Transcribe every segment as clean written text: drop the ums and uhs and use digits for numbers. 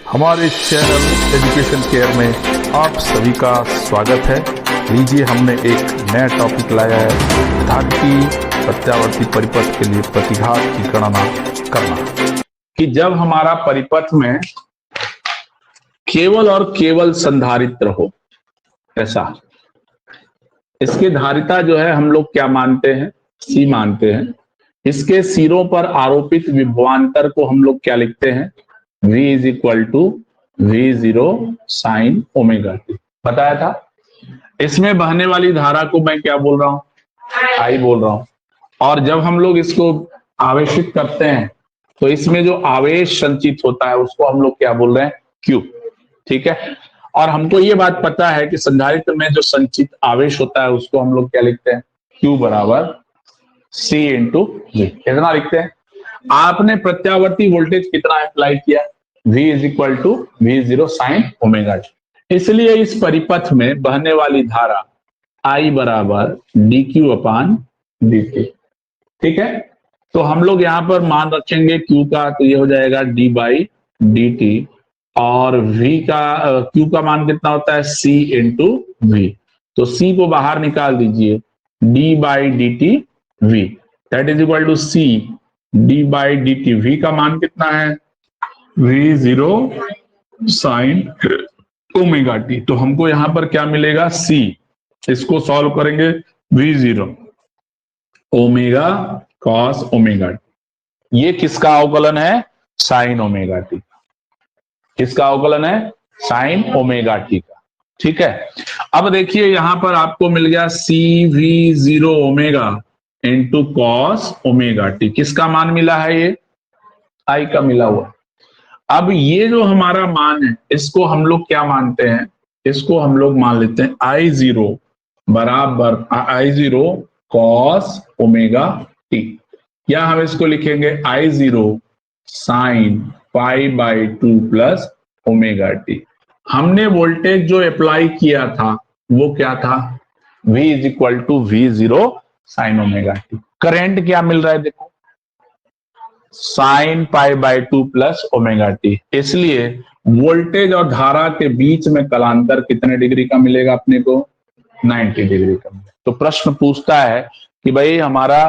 हमारे channel education care में आप सभी का स्वागत है। लीजिए, हमने एक नया टॉपिक लाया है, धारिती प्रत्यावर्ती परिपथ के लिए प्रतिघात की गणना करना। कि जब हमारा परिपथ में केवल और केवल संधारित्र हो, ऐसा इसकी धारिता जो है हम लोग क्या मानते हैं, सी मानते हैं। इसके सिरों पर आरोपित विभवांतर को हम लोग क्या लिखते हैं, V is equal to V0 sine omega t. बताया था। इसमें बहने वाली धारा को मैं क्या बोल रहा हूं, I बोल रहा हूं। और जब हम लोग इसको आवेशित करते हैं तो इसमें जो आवेश संचित होता है उसको हम लोग क्या बोल रहे हैं, Q। ठीक है। और हमको ये बात पता है कि संधारित्र में जो संचित आवेश होता है उसको हम लोग क्या लिखते हैं, Q बराबर C इंटू V। कितना लिखते हैं। आपने प्रत्यावर्ती वोल्टेज कितना अप्लाई किया, V is equal to V0 sine omega t. इसलिए इस परिपथ में बहने वाली धारा I बराबर dQ अपान dt। ठीक है। तो हम लोग यहां पर मान रखेंगे Q का, तो ये हो जाएगा d बाई dt। और V का, Q का मान कितना होता है, C इंटू V। तो C को बाहर निकाल दीजिए, d by dt V that is equal to C d by dt। V का मान कितना है, V0 साइन ओमेगा टी। तो हमको यहां पर क्या मिलेगा, C। इसको सॉल्व करेंगे, V0 omega cos omega T. ये किसका अवकलन है, साइन ओमेगा टी। किसका अवकलन है, साइन ओमेगा टी का। ठीक है। अब देखिए यहां पर आपको मिल गया CV0 omega into cos omega T. किसका मान मिला है, ये I का मिला हुआ। अब ये जो हमारा मान है इसको हम लोग क्या मानते हैं, इसको हम लोग मान लेते हैं I0 बराबर I0 कॉस ओमेगा टी, या हम इसको लिखेंगे I0 sine pi by 2 plus omega t. हमने वोल्टेज जो अप्लाई किया था वो क्या था, V is equal to V0 sine omega t. Current क्या मिल रहा है, देखो sine pi by 2 plus omega t. इसलिए वोल्टेज और धारा के बीच में कलांतर कितने डिग्री का मिलेगा अपने को, 90 डिग्री का मिलेगा। तो प्रश्न पूछता है कि भाई हमारा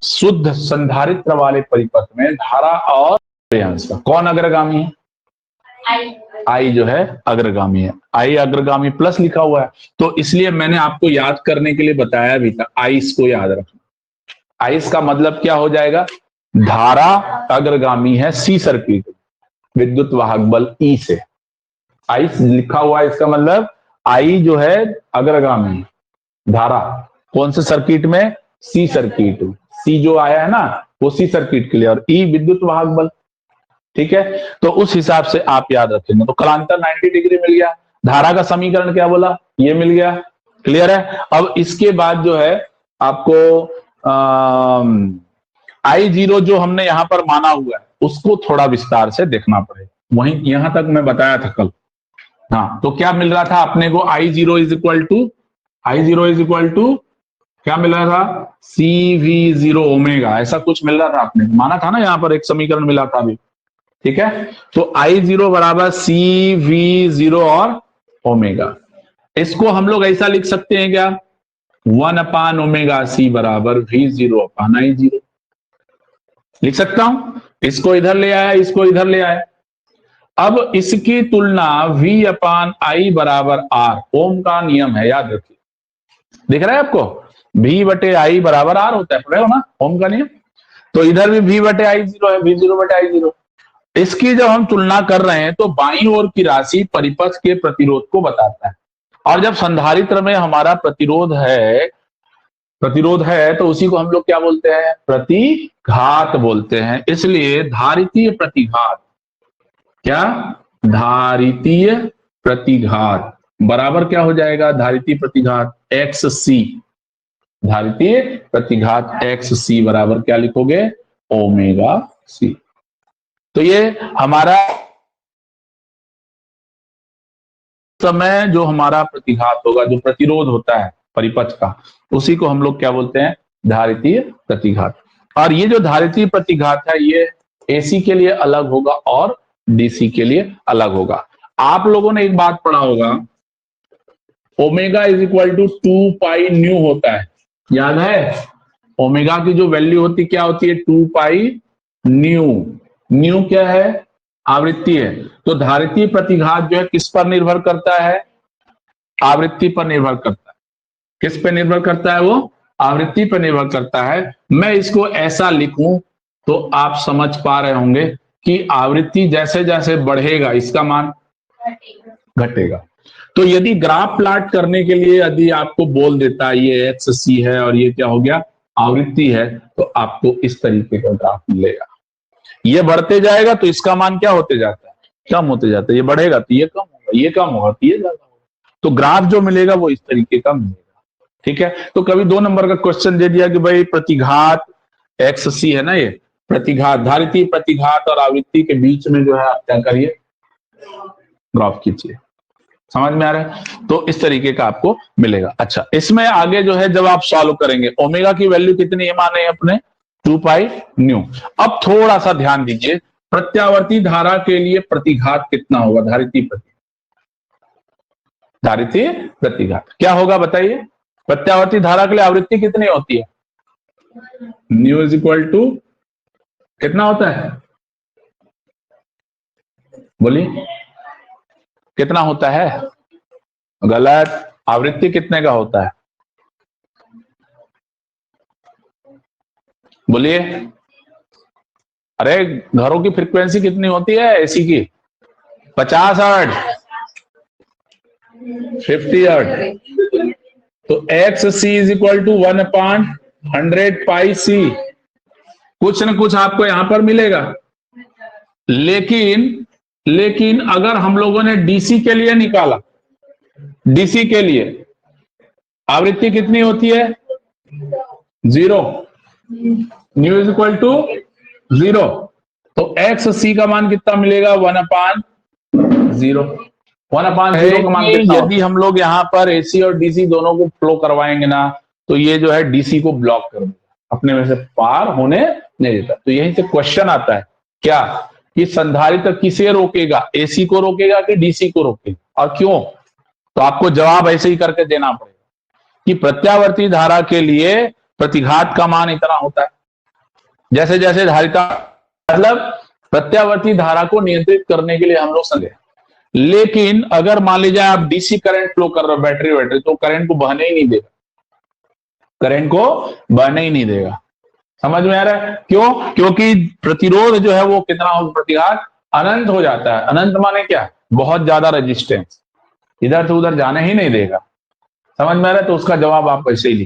शुद्ध संधारित्र वाले परिपथ में धारा और अंश कौन अग्रगामी है, I जो है अग्रगामी है। I अग्रगामी प्लस लिखा हुआ है, तो इसलिए मैंने आपको याद करने के लिए बताया भी था, आइस को याद रखना। आइस का मतलब क्या हो जाएगा, धारा अग्रगामी है C सर्किट, विद्युत वाहक बल E से। आइस लिखा हुआ है, इसका मतलब I जो है अग्रगामी, धारा कौन से सर्किट में, C सर्किट। C जो आया है ना वो C सर्किट के लिए, और E विद्युत वाहक बल। ठीक है। तो उस हिसाब से आप याद रखेंगे। तो कलांतर 90 डिग्री मिल गया। धारा का समीकरण क्या बोला, ये मिल गया। क्लियर है। अब इसके बाद जो है आपको I0 जो हमने यहां पर माना हुआ है उसको थोड़ा विस्तार से देखना पड़ेगा। वहीं यहां तक मैं बताया था कल। हाँ, तो क्या मिल रहा था अपने को, I0 इज इक्वल टू क्या मिल रहा था, CV0 ओमेगा, ऐसा कुछ मिल रहा था। आपने माना था ना, यहां पर एक समीकरण मिला था अभी। ठीक है। तो I0 बराबर CV0 और ओमेगा। इसको हम लोग ऐसा लिख सकते हैं क्या, 1 अपान ओमेगा C बराबर V0 अपान I0 लिख सकता हूं। इसको इधर ले आया, इसको इधर ले आया। अब इसकी तुलना V अपान I बराबर R, ओम का नियम है, याद रखिए। दिख रहा है आपको, V बटे I बराबर R होता है, पढ़े हो ना ओम का नियम। तो इधर भी V बटे I0 है, V0 बटे I0। इसकी जब हम तुलना कर रहे हैं तो बाईं ओर की राशि परिपथ के प्रतिरोध को बताता है। और जब संधारित्र में हमारा प्रतिरोध है तो उसी को हम लोग क्या बोलते हैं, प्रतिघात बोलते हैं। इसलिए धारितीय प्रतिघात, क्या, धारितीय प्रतिघात बराबर क्या हो जाएगा, धारितीय प्रतिघात XC। धारितीय प्रतिघात XC बराबर क्या लिखोगे, ओमेगा C। तो ये हमारा समय जो हमारा प्रतिघात होगा, जो प्रतिरोध होता है परिपथ का, उसी को हम लोग क्या बोलते हैं, धारितीय प्रतिघात। और ये जो धारितीय प्रतिघात है ये AC के लिए अलग होगा और डीसी के लिए अलग होगा। आप लोगों ने एक बात पढ़ा होगा, omega is equal to 2 pi nu होता है, याद है? ओमेगा की जो वैल्यू होती क्या होती है? 2 पाई न्यू। न्यू क्या है? आवृत्ति है। तो धारितीय प्रतिघात जो है किस पर निर्भर करता है? आवृत्ति पर निर्भर करता है। किस पे निर्भर करता है वो? आवृत्ति पर निर्भर करता है। मैं इसको ऐसा लिखूं तो आप समझ पा रहे होंगे कि आवृत्ति जैसे जैसे बढ़ेगा इसका मान घटेगा। तो यदि ग्राफ प्लॉट करने के लिए यदि आपको बोल देता है ये एक्स सी है और ये क्या हो गया? आवृत्ति है, तो आपको इस तरीके का ग्राफ मिलेगा। ये बढ़ते जाएगा तो इसका मान क्या होते जाता है? कम होते जाता है। ये बढ़ेगा तो ये कम होगा, ये कम होगा तो ये ज्यादा होगा। तो ग्राफ जो मिलेगा वो इस तरीके का मिलेगा। ठीक है, तो कभी 2 नंबर का क्वेश्चन दे दिया कि भाई प्रतिघात एक्स सी है ना, ये प्रतिघात, धारितीय प्रतिघात और आवृत्ति के बीच में जो है आप क्या करिए? ग्राफ खींचिए। समझ में आ रहा है? तो इस तरीके का आपको मिलेगा। अच्छा, इसमें आगे जो है जब आप सॉल्व करेंगे, ओमेगा की वैल्यू कितनी माने अपने? 2 पाई न्यू। अब थोड़ा सा ध्यान दीजिए, प्रत्यावर्ती धारा के लिए प्रतिघात कितना होगा? धारितीय प्रतिघात क्या होगा बताइए? प्रत्यावर्ती धारा के लिए आवृत्ति कितनी होती है? न्यू इज इक्वल टू कितना होता है? बोलिए, कितना होता है? गलत। आवृत्ति कितने का होता है? बोलिए। अरे घरों की फ्रीक्वेंसी कितनी होती है एसी की? 50 हर्ट्ज, 50 हर्ट्ज। तो X C is equal to 1/100 pi C. कुछ न कुछ आपको यहां पर मिलेगा। लेकिन अगर हम लोगों ने डीसी के लिए निकाला, डीसी के लिए आवृत्ति कितनी होती है? 0। Nu is equal to 0। तो एक्स सी का मान कितना मिलेगा? 1/0। 1/0 का मान कितना? यदि हम लोग यहाँ पर एसी और डीसी दोनों को फ्लो करवाएंगे ना, तो ये जो है डीसी को ब्लॉक कर देगा, अपने में से पार होने नहीं देता। तो यहीं से क्वेश्चन आता है क्या कि संधारित्र किसे रोकेगा? एसी को रोकेगा कि डीसी को रोकेगा? और क्यों? तो आपको जवाब ऐसे ही करके देना पड़ेगा कि प्रत्यावर्ती धारा के लिए प्रतिघात का मान इतना होता है। जैसे जैसे धारिता, मतलब प्रत्यावर्ती धारा को नियंत्रित करने के लिए हम लोग समझे। लेकिन अगर मान लीजिए आप डीसी करंट फ्लो कर रहे हो बैटरी, तो करंट को बहने ही नहीं देगा, करंट को बहने ही नहीं देगा। समझ में आ रहा है? क्यों? क्योंकि प्रतिरोध जो है वो कितना हो, प्रतिघात अनंत हो जाता है। अनंत माने क्या? बहुत ज्यादा रेजिस्टेंस, इधर से उधर जाने ही नहीं देगा। समझ में आ रहा है? तो उसका जवाब आप ऐसे ही लिखिए।